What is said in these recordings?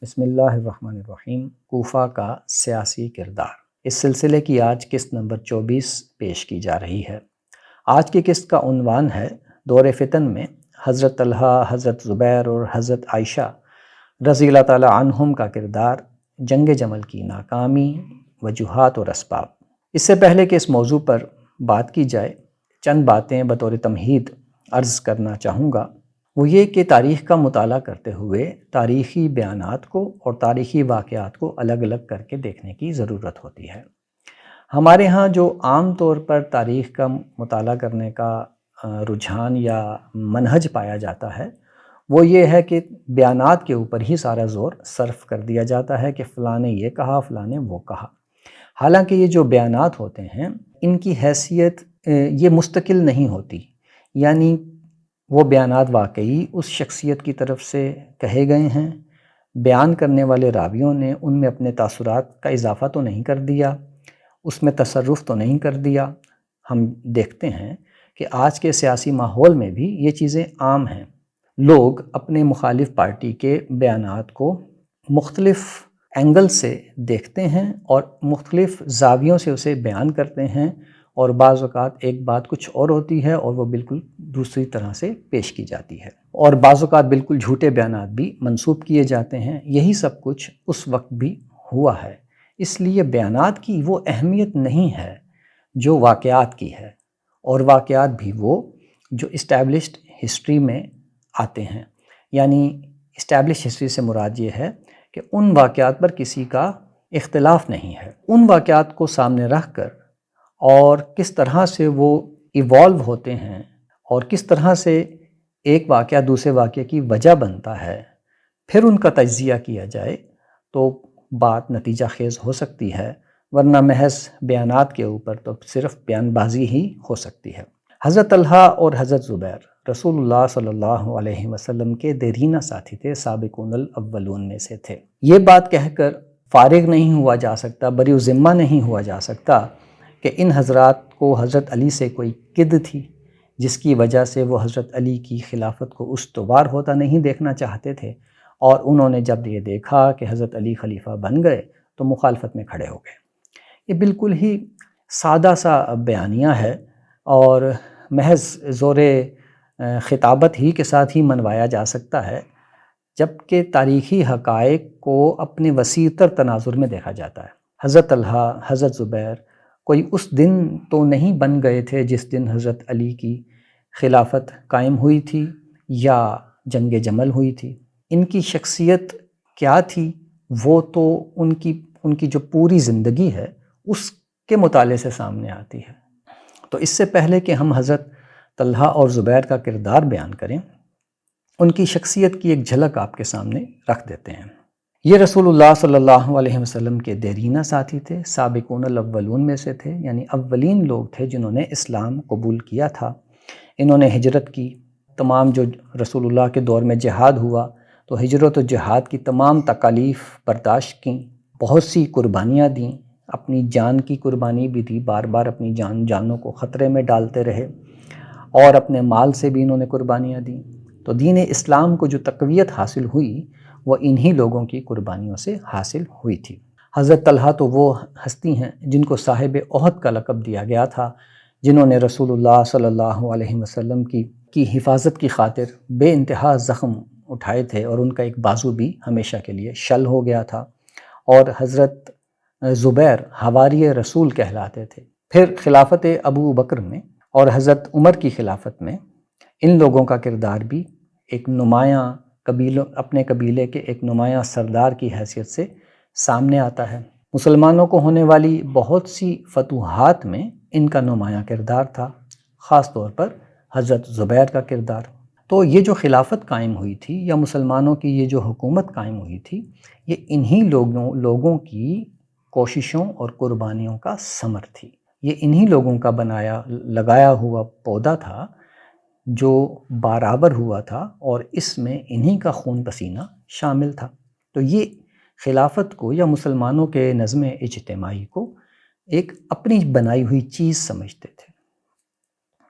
بسم اللہ الرحمن الرحیم۔ کوفہ کا سیاسی کردار، اس سلسلے کی آج قسط نمبر 24 پیش کی جا رہی ہے۔ آج کی قسط کا عنوان ہے دور فتن میں حضرت طلحہ، حضرت زبیر اور حضرت عائشہ رضی اللہ تعالی عنہم کا کردار، جنگ جمل کی ناکامی، وجوہات اور اسباب۔ اس سے پہلے کہ اس موضوع پر بات کی جائے، چند باتیں بطور تمہید عرض کرنا چاہوں گا۔ وہ یہ کہ تاریخ کا مطالعہ کرتے ہوئے تاریخی بیانات کو اور تاریخی واقعات کو الگ الگ کر کے دیکھنے کی ضرورت ہوتی ہے۔ ہمارے ہاں جو عام طور پر تاریخ کا مطالعہ کرنے کا رجحان یا منہج پایا جاتا ہے، وہ یہ ہے کہ بیانات کے اوپر ہی سارا زور صرف کر دیا جاتا ہے کہ فلاں نے یہ کہا، فلاں نے وہ کہا۔ حالانکہ یہ جو بیانات ہوتے ہیں، ان کی حیثیت یہ مستقل نہیں ہوتی، یعنی وہ بیانات واقعی اس شخصیت کی طرف سے کہے گئے ہیں، بیان کرنے والے راویوں نے ان میں اپنے تاثرات کا اضافہ تو نہیں کر دیا، اس میں تصرف تو نہیں کر دیا۔ ہم دیکھتے ہیں کہ آج کے سیاسی ماحول میں بھی یہ چیزیں عام ہیں۔ لوگ اپنے مخالف پارٹی کے بیانات کو مختلف اینگل سے دیکھتے ہیں اور مختلف زاویوں سے اسے بیان کرتے ہیں، اور بعض اوقات ایک بات کچھ اور ہوتی ہے اور وہ بالکل دوسری طرح سے پیش کی جاتی ہے، اور بعض اوقات بالکل جھوٹے بیانات بھی منسوب کیے جاتے ہیں۔ یہی سب کچھ اس وقت بھی ہوا ہے۔ اس لیے بیانات کی وہ اہمیت نہیں ہے جو واقعات کی ہے، اور واقعات بھی وہ جو اسٹیبلشڈ ہسٹری میں آتے ہیں۔ یعنی اسٹیبلش ہسٹری سے مراد یہ ہے کہ ان واقعات پر کسی کا اختلاف نہیں ہے۔ ان واقعات کو سامنے رکھ کر اور کس طرح سے وہ ایوالو ہوتے ہیں اور کس طرح سے ایک واقعہ دوسرے واقعے کی وجہ بنتا ہے، پھر ان کا تجزیہ کیا جائے تو بات نتیجہ خیز ہو سکتی ہے، ورنہ محض بیانات کے اوپر تو صرف بیان بازی ہی ہو سکتی ہے۔ حضرت طلحہ اور حضرت زبیر رسول اللہ صلی اللہ علیہ وسلم کے دیرینہ ساتھی تھے، سابقون الاولون میں سے تھے۔ یہ بات کہہ کر فارغ نہیں ہوا جا سکتا، بری ذمہ نہیں ہوا جا سکتا کہ ان حضرات کو حضرت علی سے کوئی قد تھی، جس کی وجہ سے وہ حضرت علی کی خلافت کو استوار ہوتا نہیں دیکھنا چاہتے تھے، اور انہوں نے جب یہ دیکھا کہ حضرت علی خلیفہ بن گئے تو مخالفت میں کھڑے ہو گئے۔ یہ بالکل ہی سادہ سا بیانیہ ہے اور محض زور خطابت ہی کے ساتھ ہی منوایا جا سکتا ہے، جبکہ تاریخی حقائق کو اپنے وسیع تر تناظر میں دیکھا جاتا ہے۔ حضرت طلحہ، حضرت زبیر کوئی اس دن تو نہیں بن گئے تھے جس دن حضرت علی کی خلافت قائم ہوئی تھی یا جنگ جمل ہوئی تھی۔ ان کی شخصیت کیا تھی، وہ تو ان کی جو پوری زندگی ہے اس کے مطالعے سے سامنے آتی ہے۔ تو اس سے پہلے کہ ہم حضرت طلحہ اور زبیر کا کردار بیان کریں، ان کی شخصیت کی ایک جھلک آپ کے سامنے رکھ دیتے ہیں۔ یہ رسول اللہ صلی اللہ علیہ وسلم کے دیرینہ ساتھی تھے، سابقون الاولون میں سے تھے، یعنی اولین لوگ تھے جنہوں نے اسلام قبول کیا تھا۔ انہوں نے ہجرت کی، تمام جو رسول اللہ کے دور میں جہاد ہوا تو ہجرت و جہاد کی تمام تکالیف برداشت کیں، بہت سی قربانیاں دیں، اپنی جان کی قربانی بھی دی، بار بار اپنی جانوں کو خطرے میں ڈالتے رہے، اور اپنے مال سے بھی انہوں نے قربانیاں دیں۔ تو دین اسلام کو جو تقویت حاصل ہوئی وہ انہی لوگوں کی قربانیوں سے حاصل ہوئی تھی۔ حضرت طلحہ تو وہ ہستی ہیں جن کو صاحب احد کا لقب دیا گیا تھا، جنہوں نے رسول اللہ صلی اللہ علیہ وسلم کی حفاظت کی خاطر بے انتہا زخم اٹھائے تھے، اور ان کا ایک بازو بھی ہمیشہ کے لیے شل ہو گیا تھا۔ اور حضرت زبیر حواری رسول کہلاتے تھے۔ پھر خلافت ابو بکر میں اور حضرت عمر کی خلافت میں ان لوگوں کا کردار بھی ایک نمایاں اپنے قبیلے کے ایک نمایاں سردار کی حیثیت سے سامنے آتا ہے۔ مسلمانوں کو ہونے والی بہت سی فتوحات میں ان کا نمایاں کردار تھا، خاص طور پر حضرت زبیر کا کردار۔ تو یہ جو خلافت قائم ہوئی تھی یا مسلمانوں کی یہ جو حکومت قائم ہوئی تھی، یہ انہی لوگوں کی کوششوں اور قربانیوں کا ثمر تھی۔ یہ انہی لوگوں کا لگایا ہوا پودا تھا جو برابر ہوا تھا، اور اس میں انہی کا خون پسینہ شامل تھا۔ تو یہ خلافت کو یا مسلمانوں کے نظم اجتماعی کو ایک اپنی بنائی ہوئی چیز سمجھتے تھے،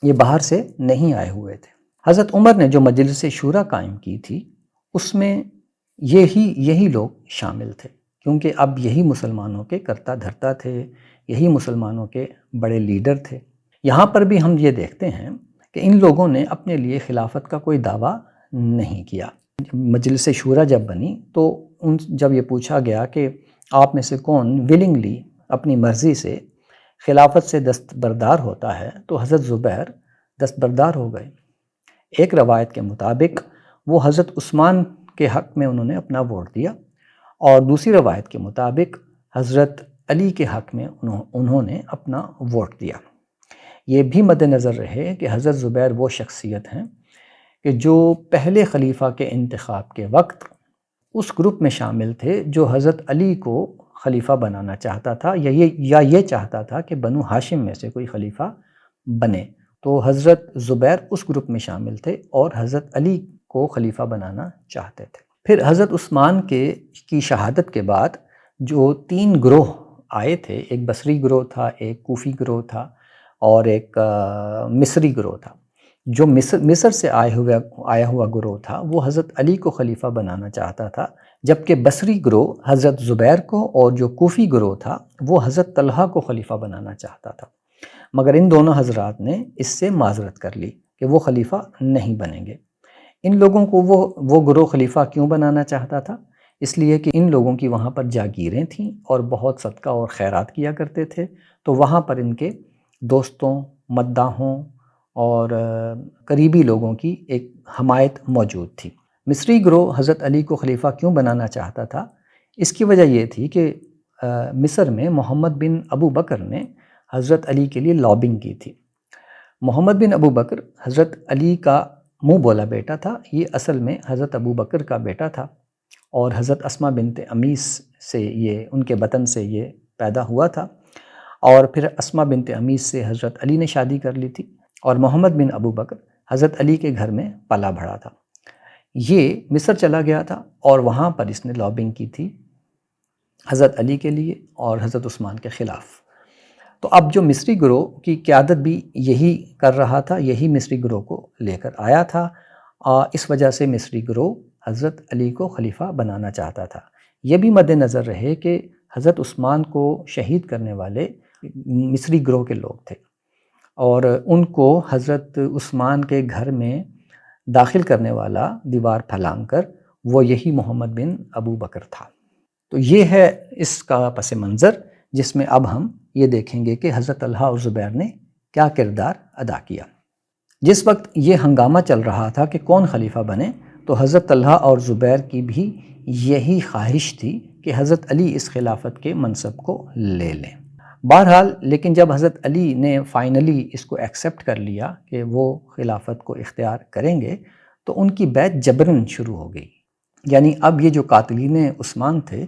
یہ باہر سے نہیں آئے ہوئے تھے۔ حضرت عمر نے جو مجلس شورا قائم کی تھی، اس میں یہی لوگ شامل تھے، کیونکہ اب یہی مسلمانوں کے کرتا دھرتا تھے، یہی مسلمانوں کے بڑے لیڈر تھے۔ یہاں پر بھی ہم یہ دیکھتے ہیں کہ ان لوگوں نے اپنے لیے خلافت کا کوئی دعویٰ نہیں کیا۔ مجلس شورا جب بنی تو جب یہ پوچھا گیا کہ آپ میں سے کون ولنگلی اپنی مرضی سے خلافت سے دستبردار ہوتا ہے، تو حضرت زبیر دستبردار ہو گئے۔ ایک روایت کے مطابق وہ حضرت عثمان کے حق میں انہوں نے اپنا ووٹ دیا، اور دوسری روایت کے مطابق حضرت علی کے حق میں انہوں نے اپنا ووٹ دیا۔ یہ بھی مد نظر رہے کہ حضرت زبیر وہ شخصیت ہیں کہ جو پہلے خلیفہ کے انتخاب کے وقت اس گروپ میں شامل تھے جو حضرت علی کو خلیفہ بنانا چاہتا تھا، یا یہ چاہتا تھا کہ بنو ہاشم میں سے کوئی خلیفہ بنے۔ تو حضرت زبیر اس گروپ میں شامل تھے اور حضرت علی کو خلیفہ بنانا چاہتے تھے۔ پھر حضرت عثمان کی شہادت کے بعد جو 3 گروہ آئے تھے، ایک بصری گروہ تھا، ایک کوفی گروہ تھا، اور ایک مصری گروہ تھا۔ جو مصر سے آیا ہوا گروہ تھا وہ حضرت علی کو خلیفہ بنانا چاہتا تھا، جبکہ بصری گروہ حضرت زبیر کو، اور جو کوفی گروہ تھا وہ حضرت طلحہ کو خلیفہ بنانا چاہتا تھا۔ مگر ان دونوں حضرات نے اس سے معذرت کر لی کہ وہ خلیفہ نہیں بنیں گے۔ ان لوگوں کو وہ گروہ خلیفہ کیوں بنانا چاہتا تھا؟ اس لیے کہ ان لوگوں کی وہاں پر جاگیریں تھیں اور بہت صدقہ اور خیرات کیا کرتے تھے، تو وہاں پر ان کے دوستوں، مداحوں اور قریبی لوگوں کی ایک حمایت موجود تھی۔ مصری گروہ حضرت علی کو خلیفہ کیوں بنانا چاہتا تھا؟ اس کی وجہ یہ تھی کہ مصر میں محمد بن ابو بکر نے حضرت علی کے لیے لابنگ کی تھی۔ محمد بن ابو بکر حضرت علی کا منہ بولا بیٹا تھا، یہ اصل میں حضرت ابو بکر کا بیٹا تھا، اور حضرت اسماء بنت امیس سے ان کے بطن سے یہ پیدا ہوا تھا، اور پھر اسماء بنت امیس سے حضرت علی نے شادی کر لی تھی، اور محمد بن ابو بکر حضرت علی کے گھر میں پلا بڑھا تھا۔ یہ مصر چلا گیا تھا اور وہاں پر اس نے لابنگ کی تھی حضرت علی کے لیے اور حضرت عثمان کے خلاف۔ تو اب جو مصری گروہ کی قیادت بھی یہی کر رہا تھا، یہی مصری گروہ کو لے کر آیا تھا، اس وجہ سے مصری گروہ حضرت علی کو خلیفہ بنانا چاہتا تھا۔ یہ بھی مد نظر رہے کہ حضرت عثمان کو شہید کرنے والے مصری گروہ کے لوگ تھے، اور ان کو حضرت عثمان کے گھر میں داخل کرنے والا دیوار پھلانگ کر وہ یہی محمد بن ابو بکر تھا۔ تو یہ ہے اس کا پس منظر، جس میں اب ہم یہ دیکھیں گے کہ حضرت طلحہ اور زبیر نے کیا کردار ادا کیا۔ جس وقت یہ ہنگامہ چل رہا تھا کہ کون خلیفہ بنے، تو حضرت طلحہ اور زبیر کی بھی یہی خواہش تھی کہ حضرت علی اس خلافت کے منصب کو لے لیں۔ بہرحال لیکن جب حضرت علی نے فائنلی اس کو ایکسیپٹ کر لیا کہ وہ خلافت کو اختیار کریں گے، تو ان کی بیعت جبراً شروع ہو گئی۔ یعنی اب یہ جو قاتلین عثمان تھے،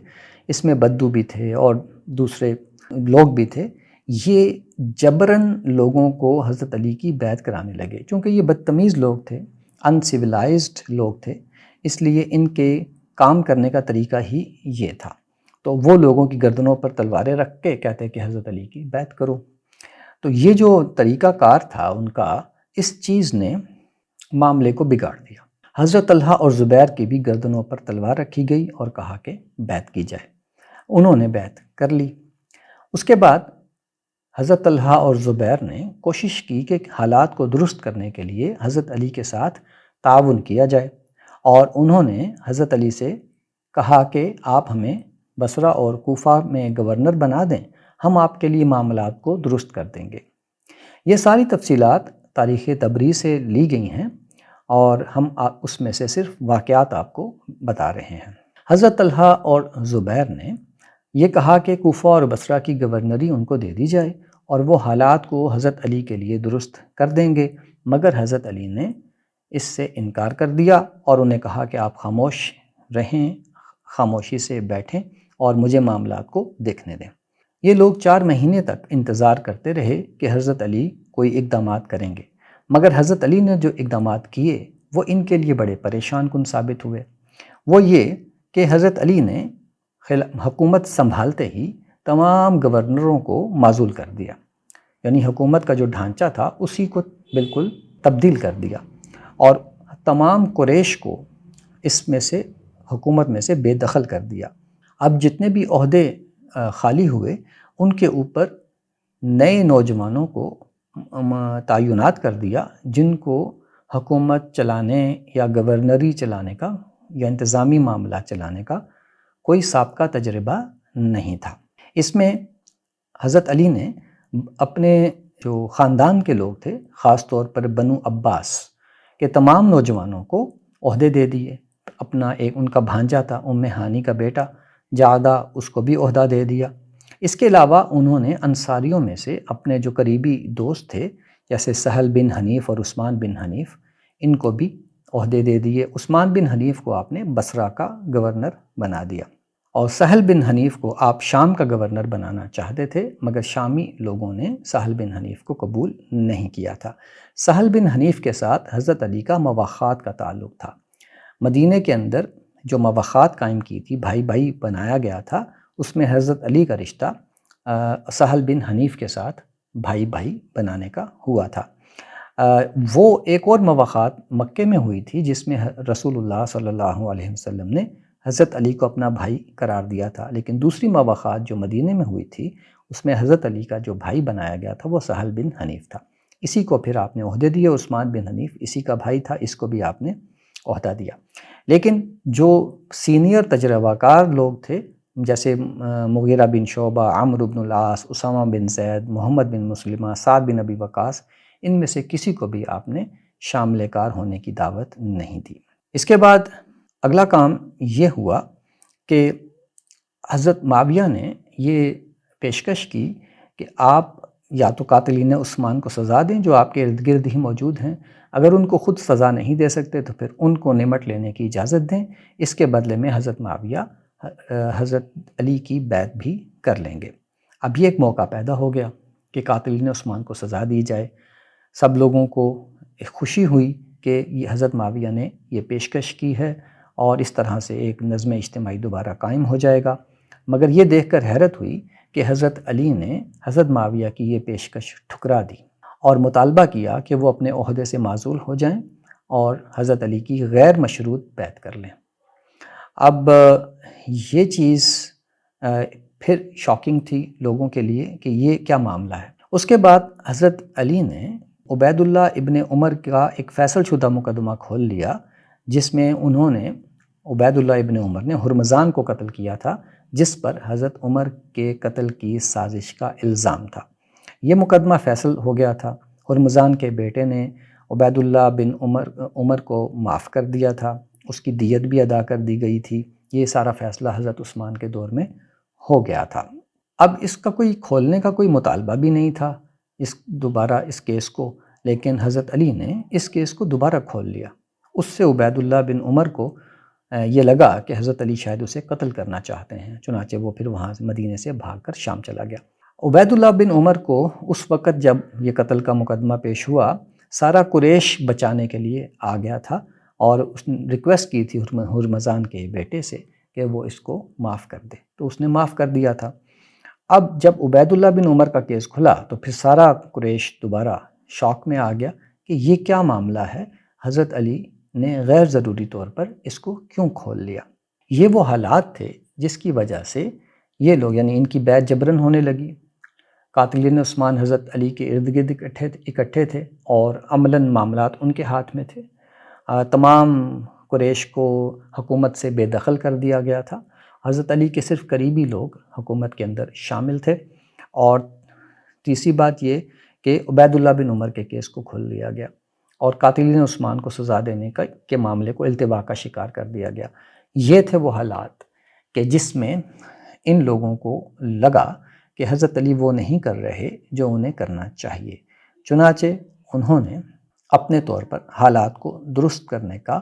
اس میں بدو بھی تھے اور دوسرے لوگ بھی تھے، یہ جبراً لوگوں کو حضرت علی کی بیعت کرانے لگے، چونکہ یہ بدتمیز لوگ تھے، انسیولائزڈ لوگ تھے، اس لیے ان کے کام کرنے کا طریقہ ہی یہ تھا۔ تو وہ لوگوں کی گردنوں پر تلواریں رکھ کے کہتے کہ حضرت علی کی بیعت کرو۔ تو یہ جو طریقہ کار تھا ان کا، اس چیز نے معاملے کو بگاڑ دیا۔ حضرت طلحہ اور زبیر کی بھی گردنوں پر تلوار رکھی گئی اور کہا کہ بیعت کی جائے۔ انہوں نے بیعت کر لی۔ اس کے بعد حضرت طلحہ اور زبیر نے کوشش کی کہ حالات کو درست کرنے کے لیے حضرت علی کے ساتھ تعاون کیا جائے، اور انہوں نے حضرت علی سے کہا کہ آپ ہمیں بصرہ اور کوفہ میں گورنر بنا دیں، ہم آپ کے لیے معاملات کو درست کر دیں گے۔ یہ ساری تفصیلات تاریخ طبری سے لی گئی ہیں، اور ہم اس میں سے صرف واقعات آپ کو بتا رہے ہیں۔ حضرت طلحہ اور زبیر نے یہ کہا کہ کوفہ اور بصرہ کی گورنری ان کو دے دی جائے، اور وہ حالات کو حضرت علی کے لیے درست کر دیں گے، مگر حضرت علی نے اس سے انکار کر دیا اور انہیں کہا کہ آپ خاموش رہیں، خاموشی سے بیٹھیں اور مجھے معاملات کو دیکھنے دیں۔ یہ لوگ 4 مہینے تک انتظار کرتے رہے کہ حضرت علی کوئی اقدامات کریں گے، مگر حضرت علی نے جو اقدامات کیے وہ ان کے لیے بڑے پریشان کن ثابت ہوئے۔ وہ یہ کہ حضرت علی نے حکومت سنبھالتے ہی تمام گورنروں کو معزول کر دیا، یعنی حکومت کا جو ڈھانچہ تھا اسی کو بالکل تبدیل کر دیا، اور تمام قریش کو اس میں سے حکومت میں سے بے دخل کر دیا۔ اب جتنے بھی عہدے خالی ہوئے ان کے اوپر نئے نوجوانوں کو تعینات کر دیا جن کو حکومت چلانے یا گورنری چلانے کا یا انتظامی معاملات چلانے کا کوئی سابقہ تجربہ نہیں تھا۔ اس میں حضرت علی نے اپنے جو خاندان کے لوگ تھے، خاص طور پر بنو عباس کے تمام نوجوانوں کو عہدے دے دیے۔ اپنا ایک ان کا بھانجا تھا ام ہانی کا بیٹا جعدہ، اس کو بھی عہدہ دے دیا۔ اس کے علاوہ انہوں نے انصاریوں میں سے اپنے جو قریبی دوست تھے جیسے سہل بن حنیف اور عثمان بن حنیف، ان کو بھی عہدے دے دیے۔ عثمان بن حنیف کو آپ نے بصرہ کا گورنر بنا دیا اور سہل بن حنیف کو آپ شام کا گورنر بنانا چاہتے تھے، مگر شامی لوگوں نے سہل بن حنیف کو قبول نہیں کیا تھا۔ سہل بن حنیف کے ساتھ حضرت علی کا مواخات کا تعلق تھا۔ مدینہ کے اندر جو مواخات قائم کی تھی، بھائی بھائی بنایا گیا تھا، اس میں حضرت علی کا رشتہ سہل بن حنیف کے ساتھ بھائی بھائی بنانے کا ہوا تھا۔ وہ ایک اور مواخات مکے میں ہوئی تھی جس میں رسول اللہ صلی اللہ علیہ وسلم نے حضرت علی کو اپنا بھائی قرار دیا تھا، لیکن دوسری مواخات جو مدینہ میں ہوئی تھی اس میں حضرت علی کا جو بھائی بنایا گیا تھا وہ سہل بن حنیف تھا۔ اسی کو پھر آپ نے عہدے دیے۔ عثمان بن حنیف اسی کا بھائی تھا، اس کو بھی آپ نے عہدہ دیا۔ لیکن جو سینئر تجربہ کار لوگ تھے جیسے مغیرہ بن شعبہ، عمرو بن العاص، اسامہ بن زید، محمد بن مسلمہ، سعد بن ابی وقاص، ان میں سے کسی کو بھی آپ نے شامل کار ہونے کی دعوت نہیں دی۔ اس کے بعد اگلا کام یہ ہوا کہ حضرت معاویہ نے یہ پیشکش کی کہ آپ یا تو قاتلین عثمان کو سزا دیں جو آپ کے ارد گرد ہی موجود ہیں، اگر ان کو خود سزا نہیں دے سکتے تو پھر ان کو نمٹ لینے کی اجازت دیں، اس کے بدلے میں حضرت معاویہ حضرت علی کی بیعت بھی کر لیں گے۔ اب یہ ایک موقع پیدا ہو گیا کہ قاتلین عثمان کو سزا دی جائے۔ سب لوگوں کو خوشی ہوئی کہ یہ حضرت معاویہ نے یہ پیشکش کی ہے اور اس طرح سے ایک نظم اجتماعی دوبارہ قائم ہو جائے گا، مگر یہ دیکھ کر حیرت ہوئی کہ حضرت علی نے حضرت معاویہ کی یہ پیشکش ٹھکرا دی اور مطالبہ کیا کہ وہ اپنے عہدے سے معزول ہو جائیں اور حضرت علی کی غیر مشروط بیعت کر لیں۔ اب یہ چیز پھر شاکنگ تھی لوگوں کے لیے کہ یہ کیا معاملہ ہے۔ اس کے بعد حضرت علی نے عبید اللہ ابن عمر کا ایک فیصل شدہ مقدمہ کھول لیا جس میں انہوں نے عبید اللہ ابن عمر نے ہرمزان کو قتل کیا تھا، جس پر حضرت عمر کے قتل کی سازش کا الزام تھا۔ یہ مقدمہ فیصل ہو گیا تھا۔ ہرمزان کے بیٹے نے عبید اللہ بن عمر کو معاف کر دیا تھا، اس کی دیت بھی ادا کر دی گئی تھی۔ یہ سارا فیصلہ حضرت عثمان کے دور میں ہو گیا تھا۔ اب اس کا کوئی کھولنے کا کوئی مطالبہ بھی نہیں تھا دوبارہ اس کیس کو، لیکن حضرت علی نے اس کیس کو دوبارہ کھول لیا۔ اس سے عبید اللہ بن عمر کو یہ لگا کہ حضرت علی شاید اسے قتل کرنا چاہتے ہیں، چنانچہ وہ پھر وہاں سے مدینے سے بھاگ کر شام چلا گیا۔ عبید اللہ بن عمر کو اس وقت جب یہ قتل کا مقدمہ پیش ہوا، سارا قریش بچانے کے لیے آ گیا تھا اور اس نے ریکویسٹ کی تھی ہرمزان کے بیٹے سے کہ وہ اس کو معاف کر دے، تو اس نے معاف کر دیا تھا۔ اب جب عبید اللہ بن عمر کا کیس کھلا تو پھر سارا قریش دوبارہ شوق میں آ گیا کہ یہ کیا معاملہ ہے، حضرت علی نے غیر ضروری طور پر اس کو کیوں کھول لیا۔ یہ وہ حالات تھے جس کی وجہ سے یہ لوگ یعنی ان کی بیعت جبراً ہونے لگی۔ قاتلین عثمان حضرت علی کے ارد گرد اکٹھے تھے اور عملاً معاملات ان کے ہاتھ میں تھے۔ تمام قریش کو حکومت سے بے دخل کر دیا گیا تھا۔ حضرت علی کے صرف قریبی لوگ حکومت کے اندر شامل تھے، اور تیسری بات یہ کہ عبید اللہ بن عمر کے کیس کو کھول لیا گیا اور قاتلین عثمان کو سزا دینے کے معاملے کو التوا کا شکار کر دیا گیا۔ یہ تھے وہ حالات کہ جس میں ان لوگوں کو لگا کہ حضرت علی وہ نہیں کر رہے جو انہیں کرنا چاہیے، چنانچہ انہوں نے اپنے طور پر حالات کو درست کرنے کا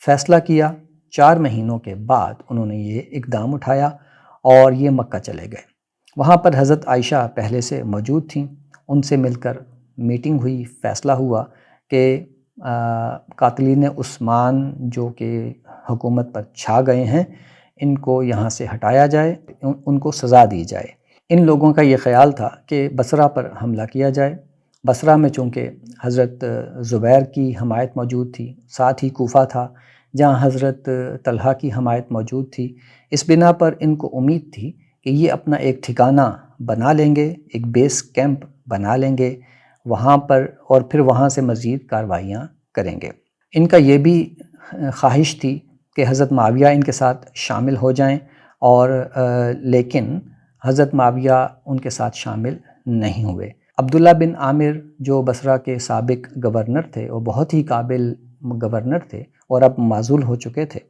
فیصلہ کیا۔ 4 مہینوں کے بعد انہوں نے یہ اقدام اٹھایا اور یہ مکہ چلے گئے۔ وہاں پر حضرت عائشہ پہلے سے موجود تھیں، ان سے مل کر میٹنگ ہوئی، فیصلہ ہوا کہ قاتلین عثمان جو کہ حکومت پر چھا گئے ہیں ان کو یہاں سے ہٹایا جائے، ان کو سزا دی جائے۔ ان لوگوں کا یہ خیال تھا کہ بصرہ پر حملہ کیا جائے۔ بصرہ میں چونکہ حضرت زبیر کی حمایت موجود تھی، ساتھ ہی کوفہ تھا جہاں حضرت طلحہ کی حمایت موجود تھی۔ اس بنا پر ان کو امید تھی کہ یہ اپنا ایک ٹھکانہ بنا لیں گے، ایک بیس کیمپ بنا لیں گے وہاں پر، اور پھر وہاں سے مزید کارروائیاں کریں گے۔ ان کا یہ بھی خواہش تھی کہ حضرت معاویہ ان کے ساتھ شامل ہو جائیں، اور لیکن حضرت معاویہ ان کے ساتھ شامل نہیں ہوئے۔ عبداللہ بن عامر جو بصرہ کے سابق گورنر تھے، وہ بہت ہی قابل گورنر تھے اور اب معزول ہو چکے تھے،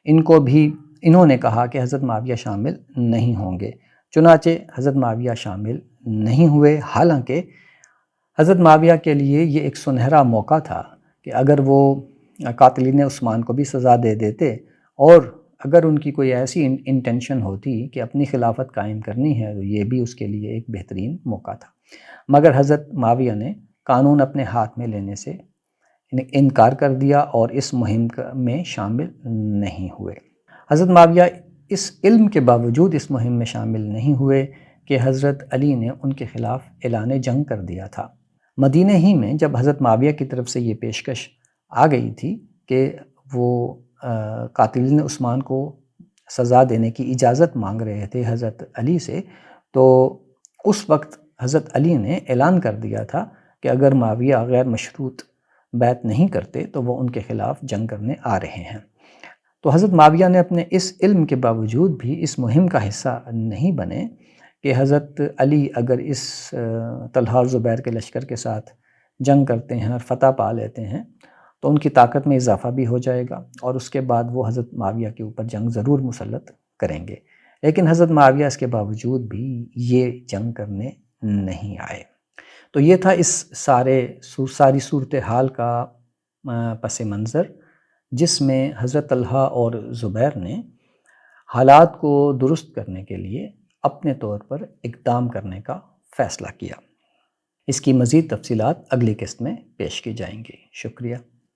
انہوں نے کہا کہ حضرت معاویہ شامل نہیں ہوں گے۔ چنانچہ حضرت معاویہ شامل نہیں ہوئے، حالانکہ حضرت معاویہ کے لیے یہ ایک سنہرا موقع تھا کہ اگر وہ قاتلین عثمان کو بھی سزا دے دیتے، اور اگر ان کی کوئی ایسی انٹینشن ہوتی کہ اپنی خلافت قائم کرنی ہے، تو یہ بھی اس کے لیے ایک بہترین موقع تھا۔ مگر حضرت معاویہ نے قانون اپنے ہاتھ میں لینے سے انکار کر دیا اور اس مہم میں شامل نہیں ہوئے۔ حضرت معاویہ اس علم کے باوجود اس مہم میں شامل نہیں ہوئے کہ حضرت علی نے ان کے خلاف اعلان جنگ کر دیا تھا۔ مدینہ ہی میں جب حضرت معاویہ کی طرف سے یہ پیشکش آ گئی تھی کہ وہ قاتلین عثمان کو سزا دینے کی اجازت مانگ رہے تھے حضرت علی سے، تو اس وقت حضرت علی نے اعلان کر دیا تھا کہ اگر معاویہ غیر مشروط بیعت نہیں کرتے تو وہ ان کے خلاف جنگ کرنے آ رہے ہیں۔ تو حضرت معاویہ نے اپنے اس علم کے باوجود بھی اس مہم کا حصہ نہیں بنے کہ حضرت علی اگر اس طلحہ اور زبیر کے لشکر کے ساتھ جنگ کرتے ہیں اور فتح پا لیتے ہیں تو ان کی طاقت میں اضافہ بھی ہو جائے گا، اور اس کے بعد وہ حضرت معاویہ کے اوپر جنگ ضرور مسلط کریں گے۔ لیکن حضرت معاویہ اس کے باوجود بھی یہ جنگ کرنے نہیں آئے۔ تو یہ تھا اس ساری صورتحال کا پس منظر، جس میں حضرت طلحہ اور زبیر نے حالات کو درست کرنے کے لیے اپنے طور پر اقدام کرنے کا فیصلہ کیا۔ اس کی مزید تفصیلات اگلی قسط میں پیش کی جائیں گی۔ شکریہ۔